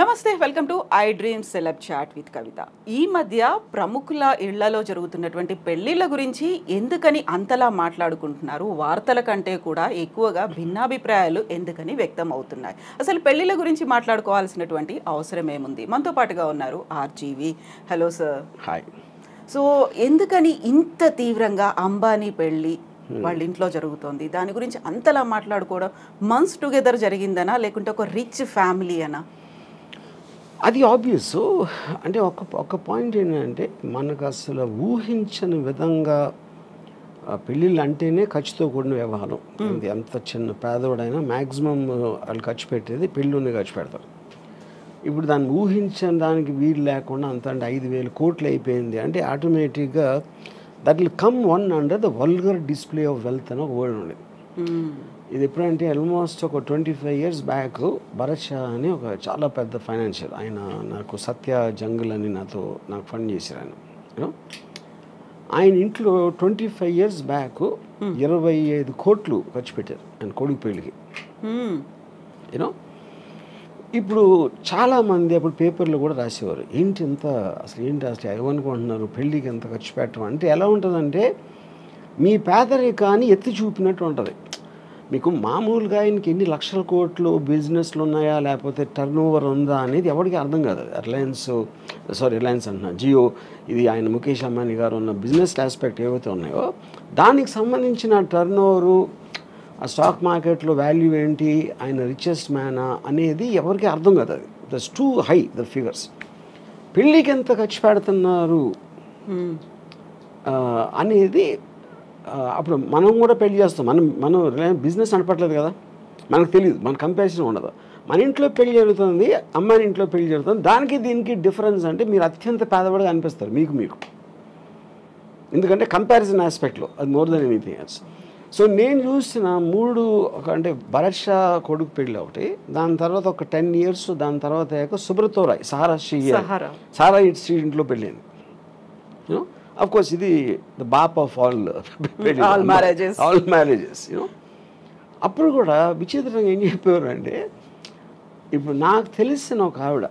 నమస్తే, welcome to iDream celeb chat with Kavitha. ఈ మధ్య ప్రముఖుల ఇళ్లలో జరుగుతున్నటువంటి పెళ్లిళ్ళ గురించి ఎందుకని అంతలా మాట్లాడుకుంటున్నారు? వార్తల కంటే కూడా ఎక్కువగా భిన్నాభిప్రాయాలు ఎందుకని వ్యక్తం అవుతున్నాయి? అసలు పెళ్లిళ్ళ గురించి మాట్లాడుకోవాల్సినటువంటి అవసరం ఏముంది? మనతో పాటుగా ఉన్నారు RGV. Hello sir. Hi. So ఎందుకని ఇంత తీవ్రంగా అంబానీ పెళ్ళి వాళ్ళ ఇంట్లో జరుగుతోంది? దాని గురించి అంతలా మాట్లాడుకోవడం మంత్స్ టుగెదర్ జరిగిందనా, లేకుంటే ఒక రిచ్ ఫ్యామిలీ అనా? అది ఆబ్వియస్. అంటే ఒక పాయింట్ ఏంటంటే, మనకు అసలు ఊహించని విధంగా పెళ్ళిళ్ళు అంటేనే ఖర్చుతో కూడిన వ్యవహారం. ఎంత చిన్న పేదవాడైనా మ్యాక్సిమం వాళ్ళు ఖర్చు పెట్టేది పెళ్ళిలోనే ఖర్చు పెడతారు. ఇప్పుడు దాన్ని ఊహించడానికి వీలు లేకుండా అంత అంటే 5,000 కోట్లు అయిపోయింది అంటే ఆటోమేటిక్గా that will come one under the vulgar display of wealth అని ఒక వర్డ్ ఉండేది. ఇది ఎప్పుడంటే ఆల్మోస్ట్ ఒక 25 years బ్యాక్ భరత్ షా అని ఒక చాలా పెద్ద ఫైనాన్షియల్, ఆయన నాకు సత్య జంగల్ అని నాకు ఫండ్ చేశారు ఆయన. ఆయన ఇంట్లో 25 years బ్యాక్ 25 కోట్లు ఖర్చు పెట్టారు ఆయన కొడుకు పెళ్ళికి. యూనో ఇప్పుడు చాలామంది అప్పుడు పేపర్లో కూడా రాసేవారు, అసలు ఏమనుకుంటున్నారు పెళ్ళికి ఎంత ఖర్చు పెట్టడం అంటే. ఎలా ఉంటుందంటే మీ పేదరికాన్ని ఎత్తి చూపినట్టు ఉంటుంది. మీకు మామూలుగా ఆయనకి ఎన్ని లక్షల కోట్లు బిజినెస్లు ఉన్నాయా లేకపోతే టర్న్ ఓవర్ ఉందా అనేది ఎవరికి అర్థం కాదు. రిలయన్స్ అంటున్నా, జియో, ఇది ఆయన ముఖేష్ అంబానీ గారు ఉన్న బిజినెస్ ఆస్పెక్ట్ ఏవైతే ఉన్నాయో దానికి సంబంధించిన టర్న్ ఓవరు, ఆ స్టాక్ మార్కెట్లో వాల్యూ ఏంటి, ఆయన రిచెస్ట్ మ్యానా అనేది ఎవరికి అర్థం కాదు. అది that's two high the figures. పెళ్ళికి ఎంత ఖర్చు పెడుతున్నారు అనేది అప్పుడు మనం కూడా పెళ్లి చేస్తాం. మనం బిజినెస్ నడపట్లేదు కదా, మనకు తెలియదు, మన కంపారిజన్ ఉండదు. మన ఇంట్లో పెళ్లి జరుగుతుంది, అమ్మాయి ఇంట్లో పెళ్లి జరుగుతుంది, దానికి దీనికి డిఫరెన్స్ అంటే మీరు అత్యంత పేదవాడిగా అనిపిస్తారు మీకు. ఎందుకంటే కంపారిజన్ ఆస్పెక్ట్లో అది more than anything else. So నేను చూసిన అంటే భరత్ షా కొడుకు పెళ్ళి ఒకటి, దాని తర్వాత ఒక 10 years, దాని తర్వాత అయ్యాక సుబ్రతో రాయ్ సారా శ్రీ ఇంట్లో పెళ్ళింది. యూనో అఫ్ కోర్స్ ఇది ద బాప్ ఆఫ్ ఆల్ మ్యారేజెస్. యూనో అప్పుడు కూడా విచిత్రంగా ఏం చెప్పేవారు అంటే, ఇప్పుడు నాకు తెలిసిన ఒక ఆవిడ,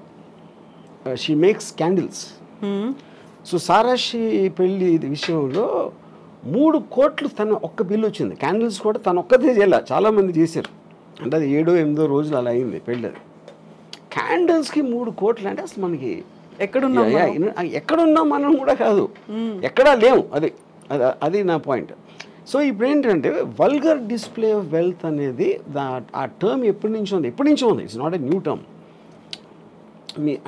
షీ మేక్స్ క్యాండిల్స్. సో సారాశ్రీ పెళ్ళి విషయంలో 3 కోట్లు తన ఒక్క బిల్లు వచ్చింది. క్యాండిల్స్ కూడా తను ఒక్కదే చేయాల, చాలామంది చేశారు. అంటే అది 7-8 రోజులు అలా అయింది పెళ్ళి. అది క్యాండిల్స్కి 3 కోట్లు అంటే అసలు మనకి ఎక్కడున్నాం మనం కూడా కాదు, ఎక్కడా లేవు. అది నా పాయింట్. సో ఇప్పుడు ఏంటంటే వల్గర్ డిస్ప్లే ఆఫ్ వెల్త్ అనేది ఆ టర్మ్ ఎప్పటి నుంచో ఉంది. It's not a new term.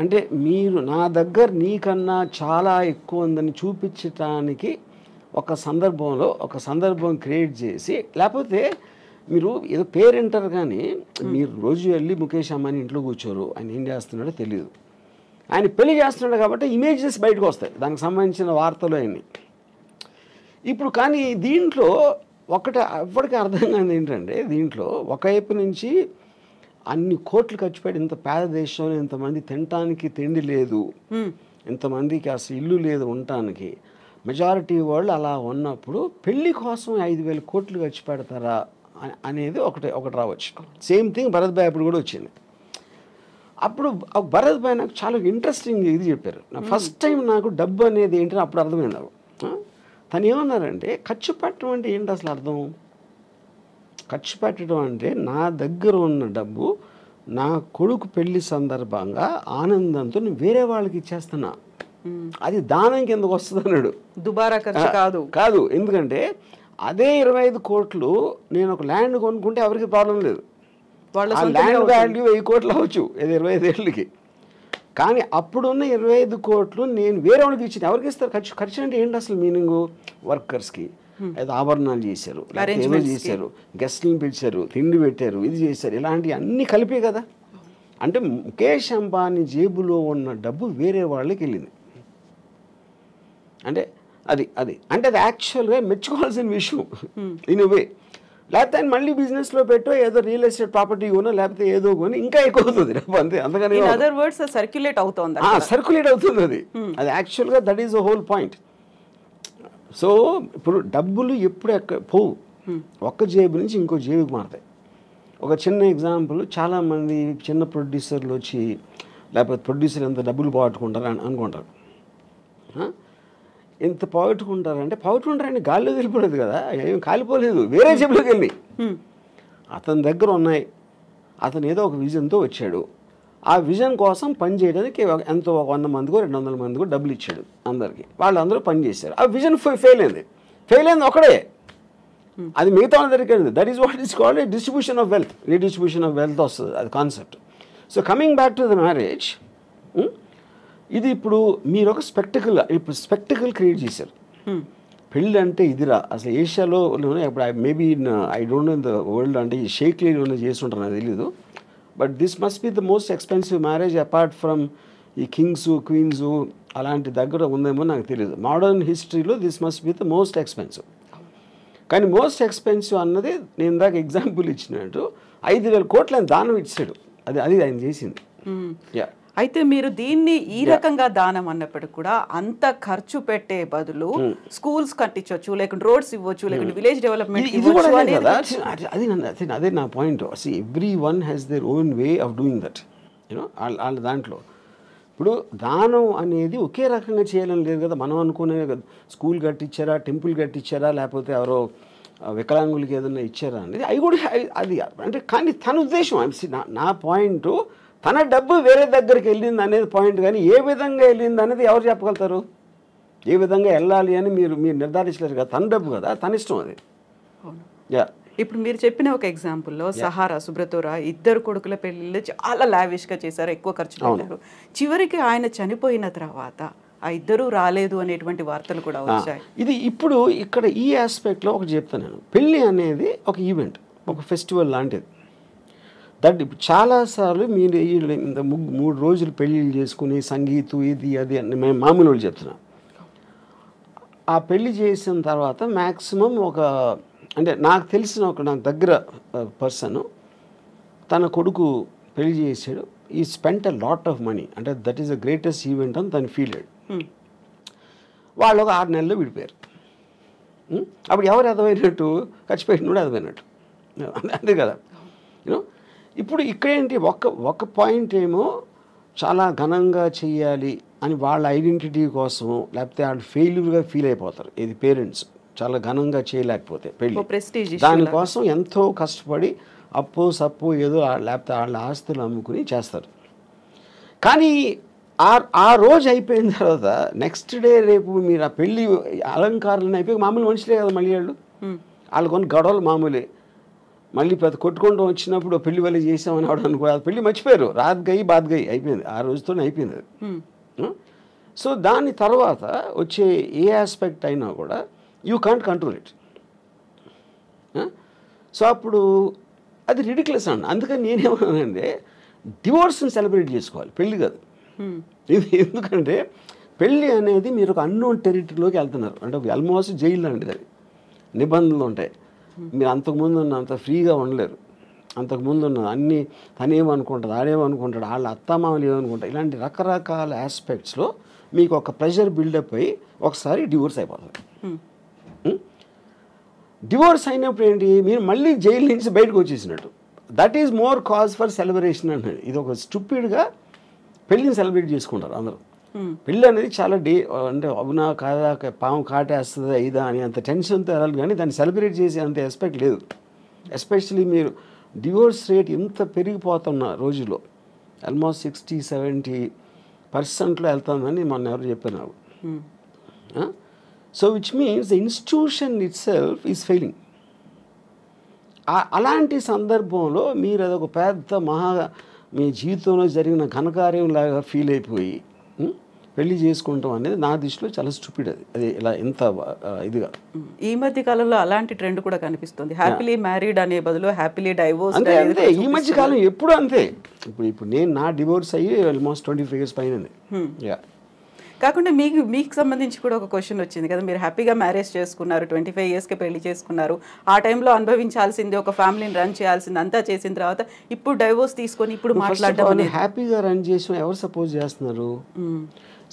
అంటే మీరు నా దగ్గర నీకన్నా చాలా ఎక్కువ ఉందని చూపించటానికి ఒక సందర్భం క్రియేట్ చేసి, లేకపోతే మీరు ఏదో పేరెంటర్ కానీ మీరు రోజు వెళ్ళి ముఖేష్ అంబానీ ఇంట్లో కూర్చోరు, ఆయన ఏం చేస్తున్నాడో తెలియదు. ఆయన పెళ్లి చేస్తున్నాడు కాబట్టి ఇమేజెస్ బయటకు వస్తాయి, దానికి సంబంధించిన వార్తలు అన్నీ. ఇప్పుడు కానీ దీంట్లో ఎవరికి అర్థం కాదు ఏంటంటే, దీంట్లో ఒకవైపు నుంచి అన్ని కోట్లు ఖర్చు పెట్టి ఇంత పేద దేశంలో ఇంతమంది తినటానికి తిండి లేదు, ఇంతమందికి అసలు ఇల్లు లేదు ఉండటానికి, మెజారిటీ వాళ్ళు అలా ఉన్నప్పుడు పెళ్లి కోసం 5,000 కోట్లు ఖర్చు పెడతారా అనేది ఒకటి రావచ్చు. సేమ్ థింగ్ భరత్ భాయ్ అప్పుడు కూడా వచ్చింది. అప్పుడు భరత్ భాయ్ నాకు చాలా ఇంట్రెస్టింగ్ ఇది చెప్పారు. ఫస్ట్ టైం నాకు డబ్బు అనేది ఏంటని అప్పుడు అర్థమైంది నాకు. తను ఏమన్నారంటే, ఖర్చు పెట్టడం అంటే ఏంటి అసలు అర్థం? ఖర్చు పెట్టడం అంటే నా దగ్గర ఉన్న డబ్బు నా కొడుకు పెళ్లి సందర్భంగా ఆనందంతో నేను వేరే వాళ్ళకి ఇచ్చేస్తున్నా, అది దానం కిందకు వస్తుంది అన్నాడు. దుబారా ఖర్చు కాదు. ఎందుకంటే అదే 25 కోట్లు నేను ఒక ల్యాండ్ కొనుక్కుంటే ఎవరికి ప్రాబ్లం లేదు, ఆ ల్యాండ్ వాల్యూ 1000 కోట్లు అవ్వచ్చు 25 ఏళ్ళకి. కానీ అప్పుడున్న 25 కోట్లు నేను వేరే వాళ్ళకి ఇచ్చిన ఎవరికి ఇస్తారు? ఖర్చు అంటే ఏంటి అసలు మీనింగ్? వర్కర్స్కి ఏదో ఆభరణాలు చేశారు, ఏదో చేశారు, గెస్ట్లను పిలిచారు, తిండి పెట్టారు, ఇది చేశారు, ఇలాంటివి అన్నీ కలిపే కదా. అంటే ముఖేష్ అంబానీ జేబులో ఉన్న డబ్బు వేరే వాళ్ళకి వెళ్ళింది. అంటే అది యాక్చువల్గా మెచ్చుకోవాల్సిన విషయం ఇన్ వే. లేకపోతే ఆయన మళ్ళీ బిజినెస్లో పెట్టో ఏదో రియల్ ఎస్టేట్ ప్రాపర్టీ కొనో లేకపోతే ఏదో కొని ఇంకా ఎక్కువ అవుతుంది అంతే. అందుకని సర్క్యులేట్ అవుతుంది అది యాక్చువల్గా. That is the whole point. So ఇప్పుడు డబ్బులు ఎప్పుడు పోవు, ఒక్క జేబు నుంచి ఇంకో జేబుకి మారుతాయి. ఒక చిన్న ఎగ్జాంపుల్, చాలామంది చిన్న ప్రొడ్యూసర్లు వచ్చి లేకపోతే ప్రొడ్యూసర్ ఎంత డబ్బులు పోగొట్టుకుంటారు అని అనుకుంటారు. ఎంత పోగొట్టుకుంటారంటే పోగొట్టుకుంటారంటే గాల్లో వెళ్ళిపోలేదు కదా, ఏం కాలిపోలేదు, వేరే జేబులోకి వెళ్ళి అతని దగ్గర ఉన్నాయి. అతను ఏదో ఒక విజన్తో వచ్చాడు. ఆ విజన్ కోసం పని చేయడానికి ఎంతో 100 మందికో 200 మందికో డబ్బులు ఇచ్చాడు అందరికీ. వాళ్ళందరూ పని చేశారు. ఆ విజన్ ఫెయిల్ అయింది ఒకడే. అది మిగతా వాళ్ళ దగ్గరికి వెళ్ళింది. That is what is called distribution of wealth, redistribution of wealth వస్తుంది అది concept. So coming back to the marriage, ఇది ఇప్పుడు మీరు ఒక స్పెక్టికల్ క్రియేట్ చేశారు. పెళ్ళి అంటే ఇదిరా అసలు ఏషియాలో ఇప్పుడు maybe I don't know the world అంటే ఈ షేక్లీ చేస్తుంటారు నాకు తెలీదు. But this must be the most expensive marriage apart from ఈ కింగ్స్ క్వీన్స్ అలాంటి దగ్గర ఉందేమో నాకు తెలియదు. మోడర్న్ హిస్టరీలో this must be the most expensive. కానీ మోస్ట్ ఎక్స్పెన్సివ్ అన్నది నేను ఇందాక ఎగ్జాంపుల్ ఇచ్చినట్టు 5,000 కోట్ల దానం ఇచ్చాడు. అది ఆయన చేసింది. అయితే మీరు దీన్ని ఈ రకంగా దానం అన్నప్పటికీ కూడా అంత ఖర్చు పెట్టే బదులు స్కూల్స్ కట్టించవచ్చు, లేకుంటే రోడ్స్ ఇవ్వచ్చు, లేకుంటే విలేజ్ డెవలప్మెంట్ అదే నా point. Every one has their own way of doing that. వాళ్ళ దాంట్లో ఇప్పుడు దానం అనేది ఒకే రకంగా చేయాలని లేదు కదా. మనం అనుకునే స్కూల్ కట్టించారా, టెంపుల్ కట్టించారా, లేకపోతే ఎవరో వికలాంగులకి ఏదైనా ఇచ్చారా అనేది అవి కూడా అది అంటే. కానీ తన ఉద్దేశం నా పాయింట్ తన డబ్బు వేరే దగ్గరికి వెళ్ళింది అనేది పాయింట్. కానీ ఏ విధంగా వెళ్ళింది అనేది ఎవరు చెప్పగలుగుతారు? ఏ విధంగా వెళ్ళాలి అని మీరు నిర్ధారించలేరు కదా. తన డబ్బు కదా, తన ఇష్టం అది. ఇప్పుడు మీరు చెప్పిన ఒక ఎగ్జాంపుల్లో సహారా, సుబ్రతోరా ఇద్దరు కొడుకుల పెళ్ళిళ్ళు చాలా లావిష్గా చేశారు, ఎక్కువ ఖర్చు పెట్టారు. చివరికి ఆయన చనిపోయిన తర్వాత ఆ ఇద్దరు రాలేదు అనేటువంటి వార్తలు కూడా వచ్చాయి. ఇది ఇప్పుడు ఇక్కడ ఈ ఆస్పెక్ట్లో ఒకటి చెప్తాను నేను. పెళ్ళి అనేది ఒక ఈవెంట్, ఒక ఫెస్టివల్ లాంటిది. దట్ ఇప్పుడు చాలాసార్లు మీరు 3 రోజులు పెళ్ళిళ్ళు చేసుకుని సంగీతం ఇది అది అని మేము మామూలు వాళ్ళు చెప్తున్నాం. ఆ పెళ్ళి చేసిన తర్వాత మ్యాక్సిమం అంటే నాకు తెలిసిన నాకు దగ్గర పర్సన్ తన కొడుకు పెళ్లి చేసాడు. He spent a lot of money, అంటే that is the greatest event అని తను ఫీల్ అయ్యాడు. వాళ్ళు ఒక 6 నెలల్లో విడిపోయారు. అప్పుడు ఎవరు ఎదవైనట్టు? ఖర్చు పెట్టినోడు ఎదవైనట్టు, అంతే కదా. ఇప్పుడు ఇక్కడేంటి ఒక పాయింట్ ఏమో చాలా ఘనంగా చెయ్యాలి అని వాళ్ళ ఐడెంటిటీ కోసం, లేకపోతే వాళ్ళు ఫెయిల్యూర్గా ఫీల్ అయిపోతారు. ఇది పేరెంట్స్ చాలా ఘనంగా చేయలేకపోతే పెళ్ళి, దానికోసం ఎంతో కష్టపడి అప్పు సప్పు ఏదో లేకపోతే వాళ్ళ ఆస్తులు అమ్ముకుని చేస్తారు. కానీ ఆ రోజు అయిపోయిన తర్వాత నెక్స్ట్ డే రేపు మీరు ఆ పెళ్ళి అలంకారాలను అయిపోయి మామూలు మనుషులే కదా మళ్ళీ వాళ్ళు కొన్ని గొడవలు మామూలే. మళ్ళీ పెద్ద కొట్టుకుంటూ వచ్చినప్పుడు పెళ్లి వల్ల చేసామని ఆవిడ అనుకో, అది పెళ్ళి మర్చిపోయారు. రాత్ గయి బాత్ గయి అయిపోయింది, ఆ రోజుతోనే అయిపోయింది అది. సో దాని తర్వాత వచ్చే ఏ ఆస్పెక్ట్ అయినా కూడా you can't control it. So అప్పుడు అది రిడిక్యులస్ అండి. అందుకని నేనేమన్నానంటే డివోర్స్ని సెలబ్రేట్ చేసుకోవాలి, పెళ్ళి కాదు. ఎందుకంటే పెళ్ళి అనేది మీరు ఒక అన్నోన్ టెరిటరీలోకి వెళ్తున్నారు. అంటే ఆల్మోస్ట్ జైలు లాంటిది, అది నిబంధనలు ఉంటాయి. మీరు అంతకుముందు అంత ఫ్రీగా ఉండలేరు. అంతకుముందు ఉన్న అన్నీ తనేమనుకుంటుంది, ఆడేమనుకుంటాడు, వాళ్ళ అత్తమామలు ఏమనుకుంటారు, ఇలాంటి రకరకాల ఆస్పెక్ట్స్లో మీకు ఒక ప్రెషర్ బిల్డప్ అయ్యి ఒకసారి డివోర్స్ అయిపోతుంది. డివోర్స్ అయినప్పుడు ఏంటి, మీరు మళ్ళీ జైలు నుంచి బయటకు వచ్చేసినట్టు. That is more cause for celebration అనేది. ఇది ఒక స్టూపిడ్గా పెళ్ళిని సెలబ్రేట్ చేసుకుంటారు అందరూ. పెళ్ళి అనేది చాలా అంటే అవునా కాదా, పాము కాటేస్తుందా ఇదా అని అంత టెన్షన్తో వెళ్ళాలి. కానీ దాన్ని సెలబ్రేట్ చేసే అంత ఎస్పెక్ట్ లేదు. ఎస్పెషలీ మీరు డివోర్స్ రేట్ ఎంత పెరిగిపోతున్న రోజుల్లో ఆల్మోస్ట్ 60-70% వెళ్తుందని మొన్న ఎవరు చెప్పారు నాకు. So which means the institution it self is failing. అలాంటి సందర్భంలో మీరు అదొక పెద్ద మీ జీవితంలో జరిగిన ఘనకార్యం లాగా ఫీల్ అయిపోయి పెళ్లి చేసుకుంటాం అనేది నా దృష్టిలో చాలా స్టూపిడ్. అది ఇలా ఎంత ఇదిగా ఈ మధ్య కాలంలో అలాంటి ట్రెండ్ కూడా కనిపిస్తుంది. హ్యాపీలీ మ్యారీడ్ అనే బదులు హ్యాపీలీ డైవోర్స్ అంతే. అంతే ఈ మధ్య కాలం ఎప్పుడు అంతే. ఇప్పుడు నేను నా డివోర్స్ అయ్యి ఆల్మోస్ట్ 25 years పైన. కాకుండా మీకు సంబంధించి కూడా ఒక క్వశ్చన్ వచ్చింది కదా, మీరు హ్యాపీగా మ్యారేజ్ చేసుకున్నారు, 25 yearsకి పెళ్లి చేసుకున్నారు. ఆ టైంలో అనుభవించాల్సింది, ఒక ఫ్యామిలీని రన్ చేయాల్సింది అంతా చేసిన తర్వాత ఇప్పుడు డైవోర్స్ తీసుకొని ఇప్పుడు మాట్లాడడం హ్యాపీగా రన్ చేసిన ఎవరు సపోజ్ చేస్తున్నారు?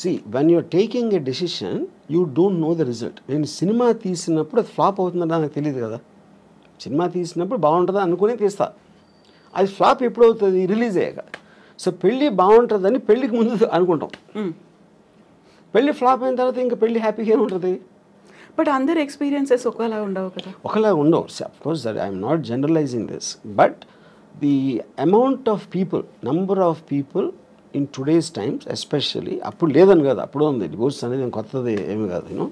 See, when you're taking a decision, you don't know the result. నేను సినిమా తీసినప్పుడు అది ఫ్లాప్ అవుతుందా నాకు తెలియదు కదా. సినిమా తీసినప్పుడు బాగుంటుందా అనుకుని తీస్తా. అది ఫ్లాప్ ఎప్పుడు అవుతుంది? రిలీజ్ అయ్యాక. సో పెళ్ళి బాగుంటుందని పెళ్ళికి ముందు అనుకుంటాం. పెళ్ళి ఫ్లాప్ అయిన తర్వాత ఇంకా పెళ్ళి హ్యాపీగా ఉంటుంది. బట్ అందరి ఎక్స్పీరియన్సెస్ ఒకలా ఉండవు కదా. ఒకలా ఉండవు. Of course that I'm not generalising this, but the amount of people, number of people in today's times especially, అప్పుడు లేదని కాదు, అప్పుడు ఉంది, డివోర్స్ అనేది కొత్తది ఏమి కాదు, you know,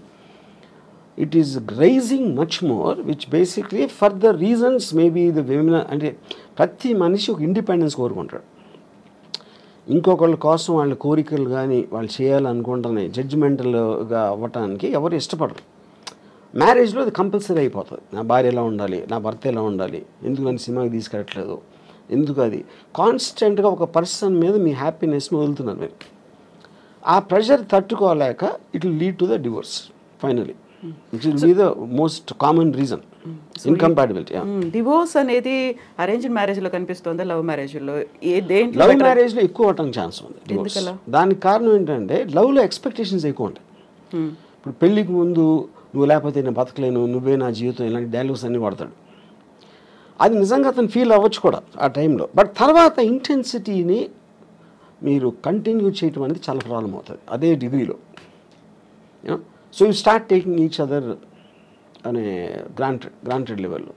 it is rising much more, which basically for the reasons maybe the women, అంటే ప్రతి మనిషి ఒక ఇండిపెండెన్స్ కోరుకుంటాడు. ఇంకొకళ్ళ కోసం వాళ్ళ కోరికలు కానీ వాళ్ళు చేయాలనుకుంటున్నాయి జడ్జిమెంటల్గా అవ్వటానికి ఎవరు ఇష్టపడరు. మ్యారేజ్లో అది కంపల్సరీ అయిపోతుంది. నా భార్య ఎలా ఉండాలి, నా భర్త ఎలా ఉండాలి, ఎందుకు నన్ను సినిమాకి తీసుకెళ్ళట్లేదు, ఎందుకు, అది కాన్స్టెంట్గా ఒక పర్సన్ మీద మీ హ్యాపీనెస్ని వదులుతున్నారు మీరు. ఆ ప్రెషర్ తట్టుకోలేక it will lead to the divorce finally, which will be the most common reason, incompatibility. Divorce అనేది అరేంజ్డ్ మ్యారేజ్లో కనిపిస్తుందా, లవ్ మ్యారేజ్లో? లవ్ మ్యారేజ్లో ఎక్కువ అవటం ఛాన్స్ ఉంది డివోర్స్. దానికి కారణం ఏంటంటే లవ్లో ఎక్స్పెక్టేషన్స్ ఎక్కువ ఉంటాయి. ఇప్పుడు పెళ్ళికి ముందు నువ్వు లేకపోతే నేను బతకలేను, నువ్వే నా జీవితం, ఇలాంటి డైలాగ్స్ అన్నీ వాడతాడు. అది నిజంగా అతను ఫీల్ అవ్వచ్చు కూడా ఆ టైంలో. బట్ తర్వాత ఇంటెన్సిటీని మీరు కంటిన్యూ చేయటం అనేది చాలా ప్రాబ్లం అవుతుంది అదే డిగ్రీలో. So you start taking each other అనే గ్రాంటెడ్ లెవెల్లో.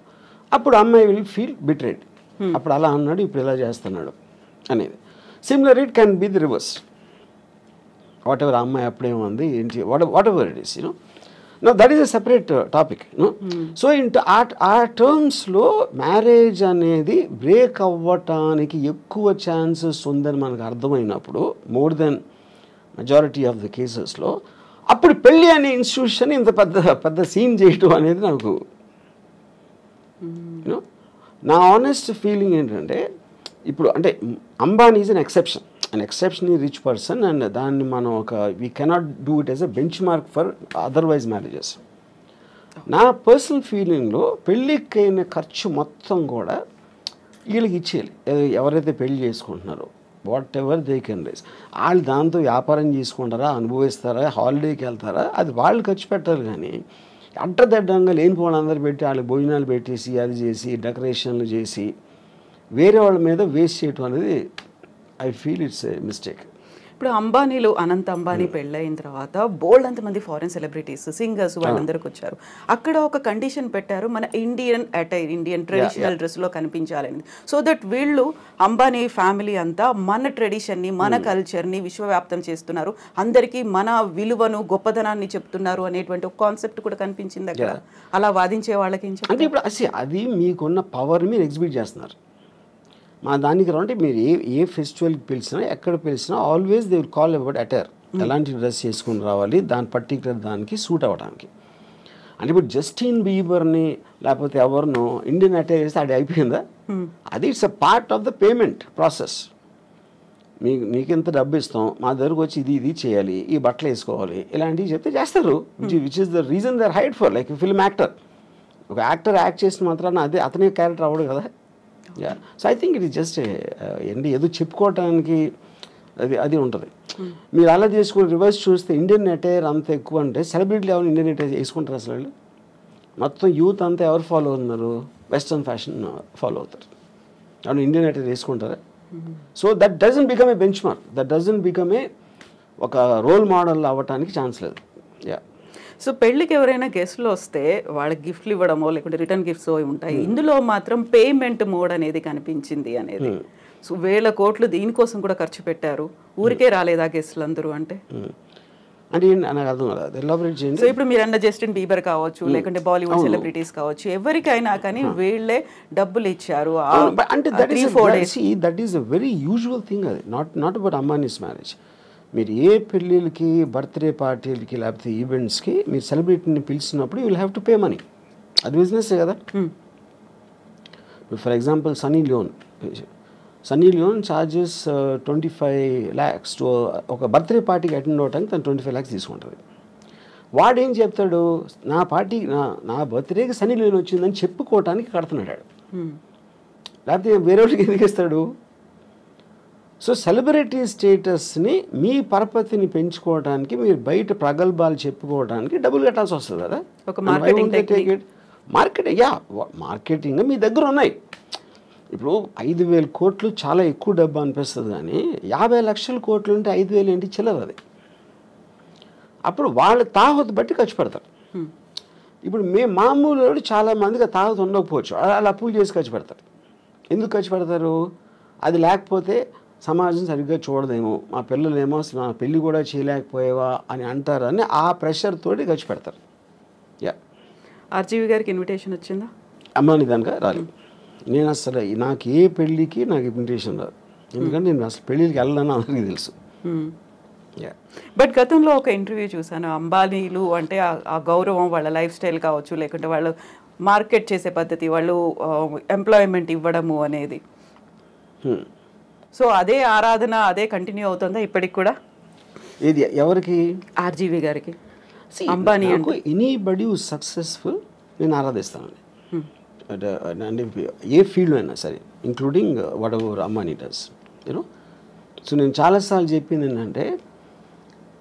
అప్పుడు అమ్మాయి విల్ ఫీల్ బిట్రేడ్. అప్పుడు అలా అన్నాడు, ఇప్పుడు ఇలా చేస్తున్నాడు అనేది. Similar it can be the reverse. What ever అమ్మాయి అప్పుడేముంది ఏంటి, what ever it is, you know. Now that is a separate topic, no? So into ఆ టర్మ్స్లో మ్యారేజ్ అనేది బ్రేక్ అవ్వటానికి ఎక్కువ ఛాన్సెస్ ఉందని మనకు అర్థమైనప్పుడు, more than majority of the కేసెస్లో, అప్పుడు పెళ్ళి అనే ఇన్స్టిట్యూషన్ ఇంత పెద్ద సీన్ చేయటం అనేది నాకు, యూనో, నా ఆనెస్ట్ ఫీలింగ్ ఏంటంటే, ఇప్పుడు అంటే Ambani is an exceptionally rich person, and దాన్ని మనం we cannot do it as a benchmark for otherwise marriages. నా పర్సనల్ ఫీలింగ్లో పెళ్ళికైన ఖర్చు మొత్తం కూడా వీళ్ళకి ఇచ్చేయాలి. ఎవరైతే పెళ్లి చేసుకుంటున్నారో whatever they can raise, వాళ్ళు దాంతో వ్యాపారం చేసుకుంటారా, అనుభవిస్తారా, హాలిడేకి వెళ్తారా, అది వాళ్ళు ఖర్చు పెట్టాలి. కానీ అడ్డదడ్డంగా లేనిపోవడం అందరు పెట్టి వాళ్ళకి భోజనాలు పెట్టేసి అది చేసి డెకరేషన్లు చేసి వేరే వాళ్ళ మీద వేస్ట్ చేయటం అనేది I feel it's a mistake. ఇప్పుడు అంబానీలో అనంత్ అంబానీ పెళ్ళైన తర్వాత బోల్డ్ అంతమంది ఫారెన్ సెలబ్రిటీస్, సింగర్స్ వాళ్ళందరికి వచ్చారు. అక్కడ ఒక కండిషన్ పెట్టారు, మన ఇండియన్ అటైర్, ఇండియన్ ట్రెడిషనల్ డ్రెస్లో కనిపించాలని. సో దట్ వీళ్ళు అంబానీ ఫ్యామిలీ అంతా మన ట్రెడిషన్ని, మన కల్చర్ని విశ్వవ్యాప్తం చేస్తున్నారు, అందరికీ మన విలువను గొప్పదనాన్ని చెప్తున్నారు అనేటువంటి ఒక కాన్సెప్ట్ కూడా కనిపించింది అక్కడ. అలా వాదించే వాళ్ళకి అంటే ఇప్పుడు అది మీకున్న పవర్ మీరు ఎగ్జిబిట్ చేస్తున్నారు. మా దానికి అంటే మీరు ఏ ఫెస్టివల్కి పిలిచినా ఎక్కడ పిలిచినా always they will call about attire, ఎలాంటి డ్రెస్ చేసుకుని రావాలి, దాని పర్టికులర్ దానికి సూట్ అవ్వడానికి. అంటే ఇప్పుడు జస్టిన్ బీబర్ని లేకపోతే ఎవరినో ఇండియన్ అటైర్ చేస్తే అది అయిపోయిందా? అది it's a part of the payment process. మీకు ఎంత డబ్బు ఇస్తాం, మా దగ్గరకు వచ్చి ఇది చేయాలి, ఈ బట్టలు వేసుకోవాలి, ఇలాంటివి చెప్తే చేస్తారు. Which is the reason they are hide for. Like film actor, ఒక యాక్టర్ యాక్ట్ చేసిన మాత్రాన అదే అతనే క్యారెక్టర్ అవ్వడు కదా. So I think it is just ఏంటి ఏదో చెప్పుకోవటానికి అది ఉంటుంది. మీరు అలా చేసుకుని రివర్స్ చూస్తే ఇండియన్ అటైర్ అంత ఎక్కువ అంటే సెలబ్రిటీలు ఎవరు ఇండియన్ అటైర్ వేసుకుంటారు అసలు? వాళ్ళు మొత్తం యూత్ అంతా ఎవరు ఫాలో అవుతున్నారు? వెస్ట్రన్ ఫ్యాషన్ ఫాలో అవుతారు. అవును, ఇండియన్ అటైర్ వేసుకుంటారా? So that doesn't become a bench mark, that doesn't become a ఒక రోల్ మోడల్ అవ్వటానికి ఛాన్స్ లేదు. సో పెళ్ళికి ఎవరైనా గెస్ట్లు వస్తే వాళ్ళకి గిఫ్ట్లు ఇవ్వడమో లేకుంటే రిటర్న్ గిఫ్ట్స్ ఉంటాయి. ఇందులో మాత్రం పేమెంట్ మోడ్ అనేది కనిపించింది అనేది. సో 1000 కోట్లు దీనికోసం కూడా ఖర్చు పెట్టారు. ఊరికే రాలేదా గెస్ట్లు అందరూ? అంటే నాకు అర్థం కాదు, ఎలాబరేట్ చేయండి. సో ఇప్పుడు మీరు అన్న జస్టిన్ బీబర్ కావచ్చు, లేకుంటే బాలీవుడ్ సెలబ్రిటీస్ కావచ్చు, ఎవరికైనా కానీ వీళ్ళే డబ్బులు ఇచ్చారు. అంటే that is a very usual thing. అది నాట్ అబౌట్ అంబానీస్ మ్యారేజ్. మీరు ఏ పెళ్ళిళ్ళకి, బర్త్డే పార్టీలకి లేకపోతే ఈవెంట్స్కి మీరు సెలబ్రిటీని పిలిచినప్పుడు you will have to pay money. అది బిజినెస్సే కదా. For example Sunny Leone charges 25 lakhs to ఒక బర్త్డే పార్టీకి అటెండ్ అవడానికి తను 25 lakhs తీసుకుంటుంది. వాడేం చెప్తాడు, నా బర్త్డేకి సన్నీ లియోన్ వచ్చిందని చెప్పుకోవటానికి కడుతున్నాడు. లేకపోతే వేరే వాళ్ళకి ఎందుకు ఇస్తాడు? సో సెలబ్రిటీ స్టేటస్ని మీ పరపతిని పెంచుకోవడానికి మీరు బయట ప్రగల్భాలు చెప్పుకోవడానికి డబ్బులు కట్టాల్సి వస్తుంది కదా. మార్కెటింగ్ మీ దగ్గర ఉన్నాయి. ఇప్పుడు 5,000 కోట్లు చాలా ఎక్కువ డబ్బు అనిపిస్తుంది, కానీ 50 లక్షల కోట్లు ఉంటే 5,000 ఏంటి చిల్లర అది. అప్పుడు వాళ్ళు తాహతు బట్టి ఖర్చు పెడతారు. ఇప్పుడు మామూలు చాలా మందికి తాహతు ఉండకపోవచ్చు, అలా అప్పులు చేసి ఖర్చు పెడతారు. ఎందుకు ఖర్చు పెడతారు? అది లేకపోతే సమాజం సరిగ్గా చూడదేమో, మా పిల్లలేమో మా పెళ్ళి కూడా చేయలేకపోయేవా అని అంటారని ఆ ప్రెషర్ తోటి ఖర్చు పెడతారు. యా. ఆర్జీవి గారికి ఇన్విటేషన్ వచ్చిందా? అమ్మాని దానిక రాలేదు. నేను అసలు నాకు ఏ పెళ్ళికి నాకు ఇన్విటేషన్ రాదు, ఎందుకంటే నేను అసలు పెళ్ళికి వెళ్ళాలని అందరికీ తెలుసు. బట్ గతంలో ఒక ఇంటర్వ్యూ చూసాను, అంబానీలు అంటే ఆ గౌరవం, వాళ్ళ లైఫ్ స్టైల్ కావచ్చు, లేకుంటే వాళ్ళు మార్కెట్ చేసే పద్ధతి, వాళ్ళు ఎంప్లాయ్మెంట్ ఇవ్వడము అనేది, సో అదే ఆరాధన అదే కంటిన్యూ అవుతుందా ఇప్పటికి కూడా? ఇది ఎవరికి? ఆర్జీవి గారికి. అంబానీ అంటే ఎనీబడి హూ సక్సెస్ఫుల్ నేను ఆరాధిస్తానండి, అంటే ఏ ఫీల్డ్ అయినా సరే, including whatever Ambani does, you know. So నేను చాలాసార్లు చెప్పింది ఏంటంటే,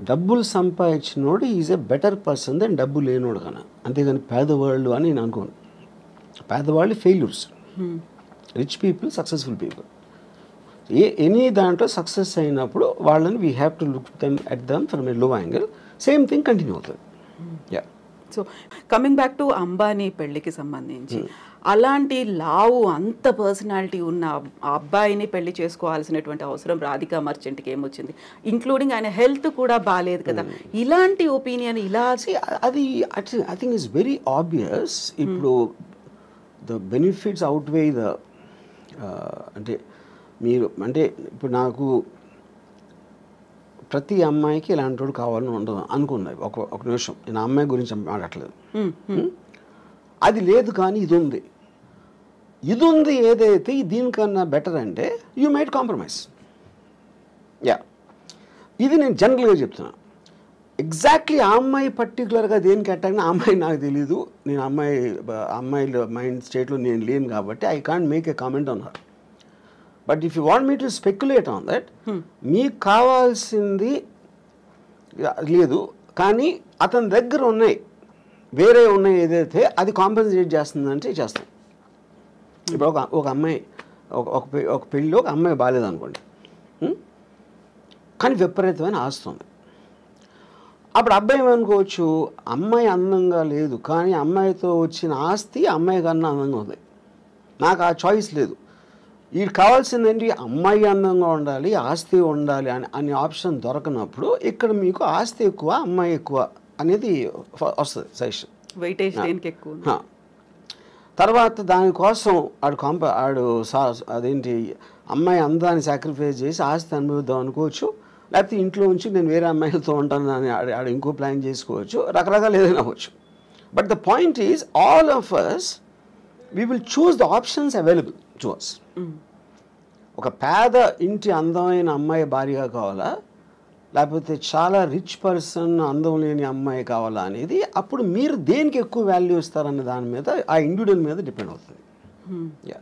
డబ్బులు సంపాదించినోడు is a better person than డబ్బు లేనోడు కన్నా, అంతేగాని పేదవాళ్ళు అని నేను అనుకోను. పేదవాళ్ళు failures, rich people successful people. Any దాంట్లో సక్సెస్ అయినప్పుడు వాళ్ళని we have to look them at them from a low angle. Same thing continue అవుతుంది. Yeah. So coming back to Ambani పెళ్ళికి సంబంధించి, అలాంటి లావు అంత పర్సనాలిటీ ఉన్న ఆ అబ్బాయిని పెళ్లి చేసుకోవాల్సినటువంటి అవసరం రాధికా మర్చెంట్కి ఏమొచ్చింది? ఇంక్లూడింగ్ ఆయన హెల్త్ కూడా బాగాలేదు కదా, ఇలాంటి ఒపీనియన్ ఇలా అది I think it's very obvious. ఇప్పుడు ద బెనిఫిట్స్ అవుట్వే ద, అంటే మీరు అంటే ఇప్పుడు నాకు ప్రతి అమ్మాయికి ఇలాంటి వాడు కావాలని ఉండదు అనుకున్నది. ఒక నిమిషం, నేను అమ్మాయి గురించి మాట్లాడలేదు. అది లేదు, కానీ ఇది ఉంది ఏదైతే దీనికన్నా బెటర్ అంటే యూ మైట్ కాంప్రమైజ్. యా, ఇది నేను జనరల్గా చెప్తున్నా. ఎగ్జాక్ట్లీ ఆ అమ్మాయి పర్టికులర్గా దేనికి అటాక్ ఆ అమ్మాయి నాకు తెలీదు, నేను అమ్మాయిల మైండ్ స్టేట్లో నేను లేను కాబట్టి I can't make a comment on her. But if you want me to speculate on that, మీకు కావాల్సింది లేదు కానీ అతని దగ్గర వేరే ఉన్నాయి ఏదైతే అది కాంపెన్సేట్ చేస్తుందంటే చేస్తాం. ఇప్పుడు ఒక అమ్మాయి ఒక పెళ్ళిలో ఒక అమ్మాయి బాగాలేదు అనుకోండి, కానీ విపరీతమైన ఆస్తుంది. అప్పుడు అబ్బాయి ఏమనుకోవచ్చు, అమ్మాయి అందంగా లేదు కానీ అమ్మాయితో వచ్చిన ఆస్తి అమ్మాయి కన్నా అందంగా ఉంది, నాకు ఆ చాయిస్ లేదు. వీడికి కావాల్సింది ఏంటి, అమ్మాయి అందంగా ఉండాలి, ఆస్తి ఉండాలి అనే ఆప్షన్ దొరకనప్పుడు ఇక్కడ మీకు ఆస్తి ఎక్కువ అమ్మాయి ఎక్కువ అనేది వస్తుంది సజెషన్. వెయిటేజ్ దేనికి ఎక్కువ? తర్వాత దానికోసం ఆడు అదేంటి అమ్మాయి అందాన్ని సాక్రిఫైస్ చేసి ఆస్తి అనుభవిద్దాం అనుకోవచ్చు, లేకపోతే ఇంట్లో ఉంచి నేను వేరే అమ్మాయిలతో ఉంటాను అని ఆడు ఇంకో ప్లాన్ చేసుకోవచ్చు, రకరకాలు ఏదైనా అవ్వచ్చు. But the point is all of us we will choose the options available to us. ఒక పేద ఇంటి అందమైన అమ్మాయి భార్యగా కావాలా, లేకపోతే చాలా రిచ్ పర్సన్ అందం లేని అమ్మాయి కావాలా అనేది అప్పుడు మీరు దేనికి ఎక్కువ వాల్యూ ఇస్తారనే దాని మీద ఆ ఇండివిజువల్ మీద డిపెండ్ అవుతుంది. యా.